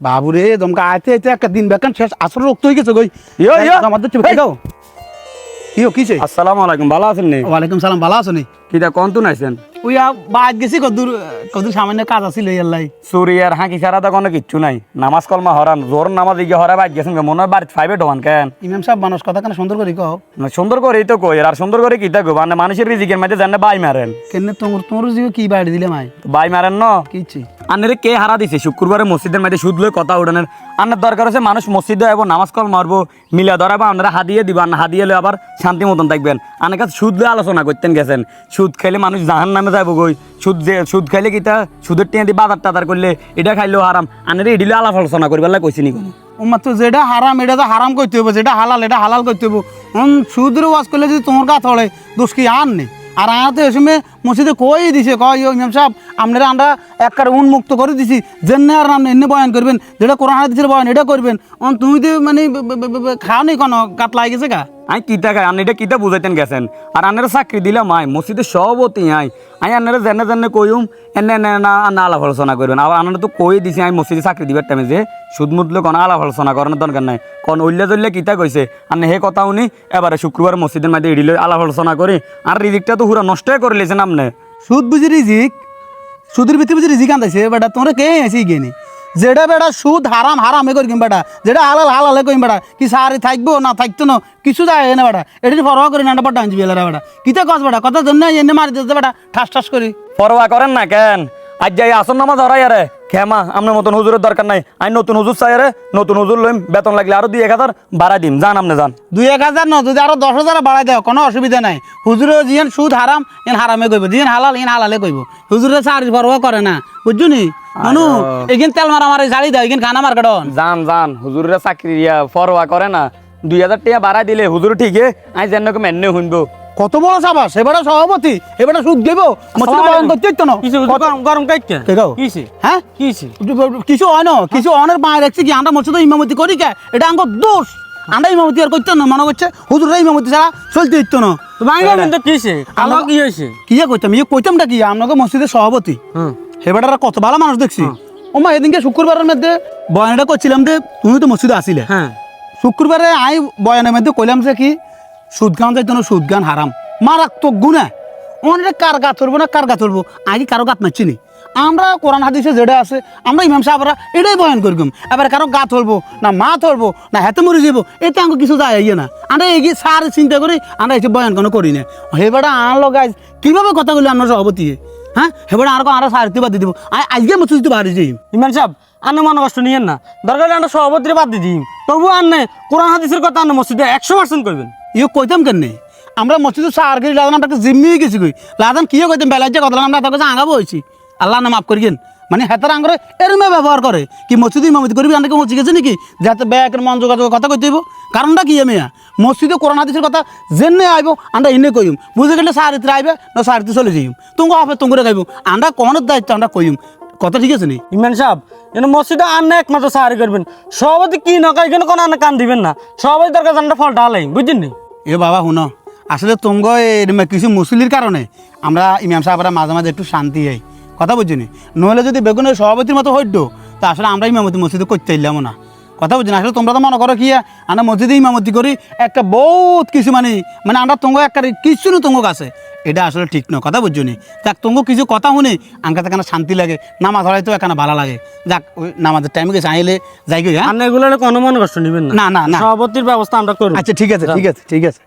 বাবুরে দমকা আইতে আইতে একটা দিন বেকান শেষ আসর রক্ত হয়ে গেছে গই আমাদের চুপ দাও ইয়ো কিছে আসসালামু আলাইকুম, ভালো আছেন নি? ওয়ালাইকুম সালাম, ভালো আছো নি? কিটা কোন আইছেন? ওই বাদ গেছি কদূর সামান্য কাজ আছিল ইয়াল্লাই সুরিয়ার হাঁকি ছাড়া তো কোনো কিচ্ছু নাই। নামাজ কলমা হরান জোর নামাজ ইগে হরা বাইট গেছেন মনে হয় বাড়িতে ফাইভে ঢোকান কেন? ইমাম সাহেব মানুষ কথা কেন সুন্দর করে কও না সুন্দর করেই তো কই, আর সুন্দর করে কিতা কই মানে মানুষের রিজিকের মধ্যে জানে বাই মারেন। কেন তোমার জিও কি বাইরে দিলে মাই বাই মারেন ন কিছি আন্নারে কে হারা দিছে শুক্রবারে মসজিদের মধ্যে সুদ লই কথা উঠানের? আন্নার দরকার আছে মানুষ মসজিদে আইব নামাজ কল মারবো মিলা ধরাবো আপনারা হাদিয়ে দিব, আন্না হাদিয়ে লই আবার শান্তি মতন থাকবেন। আনের কাছে সুদ লই আলোচনা করতেন গেছেন, সুদ খাইলে মানুষ জাহান নামে যাবো গই, সুদ খাইলে কিতা সুদের টিয়া দিয়ে বাজার টাজার করলে এটা খাইলেও হারাম। আনের এডিলে আলাপ আলোচনা করবার কইছি নি কোনো? উম্মা তো যেটা হারাম এটা তো হারাম করতে হবে, যেটা হালাল এটা হালাল করতে হবে। সুদের ওয়াজ করলে যদি তোমার কাছে হলে দোষ কি আর নেই। আর আয়াতে এ সময় মসজিদে কই দিছে কয় ইমাম সাহেব আপনারা আমরা একবার উন্মুক্ত করে দিছি যেন আর আপনি এনে বয়ান করবেন, যেটা কোরআন হাদিসের বয়ান এটা করবেন। তুমি তো মানে খাও নি কোনো কাত লাগে গেছে গা। আই কিতা খাই আন এটা কিতা বুঝাইতেন গেছেন? আর আনারা চাকরি দিলাম আই মসজিদের সভাপতি আই আনারা জেনে জেনে কইম এনে এনে না আলাপ আলোচনা করবেন। আবার আনারা তো কই দিছি আমি মসজিদে চাকরি দিবার টাইমে যে সুদ মুদলে কোনো আলাপ আলোচনা করানোর দরকার নাই। কোন উল্লে জল্লে কিতা কইছে আর হে কথা উনি এবারে শুক্রবার মসজিদের মধ্যে এডিলে আলাপ আলোচনা করি। আর রিজিকটা তো পুরা নষ্টই করে লেছেন আপনি। সুদ বুঝি রিজিক, সুদের ভিতরে বুঝি রিজিক আনতেছে বেটা তোমরা কে এসে গেনি? যেটা বেটা সুদ হারাম হারামে করি কিম বেটা, যেটা হালাল হালালে কইম বেটা, কি সারি থাকবো না থাকতো না কিছু যায় না বেটা, এটা পরোয়া করি না বেটা আনছি বেলারা বেটা কিতা কস বেটা কথা জন্য এনে মারি দিতে বেটা ঠাস ঠাস করি। পরোয়া করেন না কেন? আজ যাই আসন নামাজ হরাই আরে খেমা আপনার মতন হুজুরের দরকার নাই। আমি নতুন হুজুর চাই আরে নতুন হুজুর লইম, বেতন লাগলে আরো 2-1000 বাড়াই দিম, যান আপনি যান। 2-1000 না যদি আরো 10,000 বাড়াই দেও কোনো অসুবিধা নাই। হুজুরে যিন সুদ হারাম এন হারামে কইব, যিন হালাল এন হালালে কইব। হুজুরে সারি পরোয়া করে না বুঝছো নি মানু এখান তেল মারা মারি শাড়ি দাও এখান খানা মার্কেট যান যান হুজুরের চাকরি পরোয়া করে না। 2000 টাকা বাড়াই দিলে হুজুর ঠিকই আই যেন মেনে শুনবো। কত বড় সাবাস এবারে সভাপতি এবারে সুদ দেব গরম কাইকে কিছে হ্যাঁ কিছে কিছু হয় না কিছু অনের মায়ের রাখছি কি আমরা মসজিদে ইমামতি করি কে এটা আঙ্গ দোষ। আমরা ইমামতি আর করতে না মনে করছে হুজুরা ইমামতি ছাড়া চলতে দিত না। কি কইতাম ইয়ে কইতামটা কি আপনাকে মসজিদের সভাপতি এবারে কত ভালো মানুষ দেখছি। ও মা এদিনকে শুক্রবারের মধ্যে বয়ানটা করছিলাম যে তুমি তো মসজিদে আসিলে, হ্যাঁ শুক্রবারে আই বয়ানের মধ্যে কইলাম যে কি সুদ গান যাইতো না, সুদ গান হারাম মারাত্মক গুণা। অনেক কার গাছ ধরবো না কার গাছ ধরবো আগে কারো গাছ মারছি নি। আমরা কোরআন হাদিসে যেটা আছে আমরা ইমাম সাহেবরা এটাই বয়ান করলাম। এবার কারো গা ধরবো না মা ধরবো না হেতে মরে যাবো এটা আমাকে কিছু যায় না। আমরা এগিয়ে সার চিন্তা করি আমরা এসে বয়ান কোনো করি না। হেবাটা আনলো গাছ কীভাবে কথা বলি আমরা সভাপতি হ্যাঁ হেবাটা আর আরো সারতে বাদ দিয়ে দিব আজকে মসজিদে বাড়ি যাই। ইমান সাহেব আন্ন মনে কষ্ট নিয়েন না, দরকার আমরা সভাপতির বাদ দিয়ে দিই তবু আন্নে কোরআন হাদিসের কথা আন্ন মসজিদে 100% করবেন। ইয়ে কইতাম কেন আমরা মসজিদে সার করি লাদান আমরা জিম্মি গেছি কই লাদান কিয়ে কইতাম বেলায় যে কথা আমরা তার কাছে আগাবো হয়েছি আল্লাহ না মাফ করিয়েন। মানে হেতার আঙ্গরে এরমে ব্যবহার করে কি মসজিদে ইমামতি করবি আমাকে মসজিদ গেছে নাকি যাতে ব্যাগের মন যোগাযোগ কথা কইতে হইব। কারণটা কি মেয়া মসজিদে কোরআন হাদিসের কথা জেনে আইব আমরা এনে কইম বুঝে গেলে সারিতে আইবে না সারিতে চলে যাইম তুমি হবে তুমি খাইব আমরা কোনের দায়িত্ব আমরা কইম কথা ঠিক আছে নি। ইমান সাহেব এনে মসজিদে আন্নে একমাত্র সাহারি করবেন, সভাপতি কি নকা এখানে কোনো আন্নে কান দিবেন না, সভাপতি দরকার আমরা ফলটা হালাই বুঝছেন নি। এ বাবা শুনো আসলে তোমগো কিছু মুসলির কারণে আমরা ইমাম সাহেবরা মাঝে মাঝে একটু শান্তি হয় কথা বুঝছি নি। নইলে যদি বেগুনের সভাপতির মতো হইতো তা আসলে আমরা ইমামতি মসজিদে করতে চাইলাম না কথা বুঝছি না। আসলে তোমরা তো মনে করো কি আমরা মসজিদে ইমামতি করি একটা বহুত কিছু মানে আমরা তোমগো একটা কিছু না তোমগো কাছে এটা আসলে ঠিক নয় কথা বুঝছো নি। যাক তোমগো কিছু কথা শুনে আমার কাছে এখানে শান্তি লাগে, নামাজ হরাইতেও এখানে ভালো লাগে। যাক ওই নামাজের টাইমে গেছে আইলে যাই গই হ্যাঁ আন্নে এগুলো কোনো মনে কষ্ট নিবেন না না না সভাপতির ব্যবস্থা আমরা করব। আচ্ছা ঠিক আছে ঠিক আছে ঠিক আছে।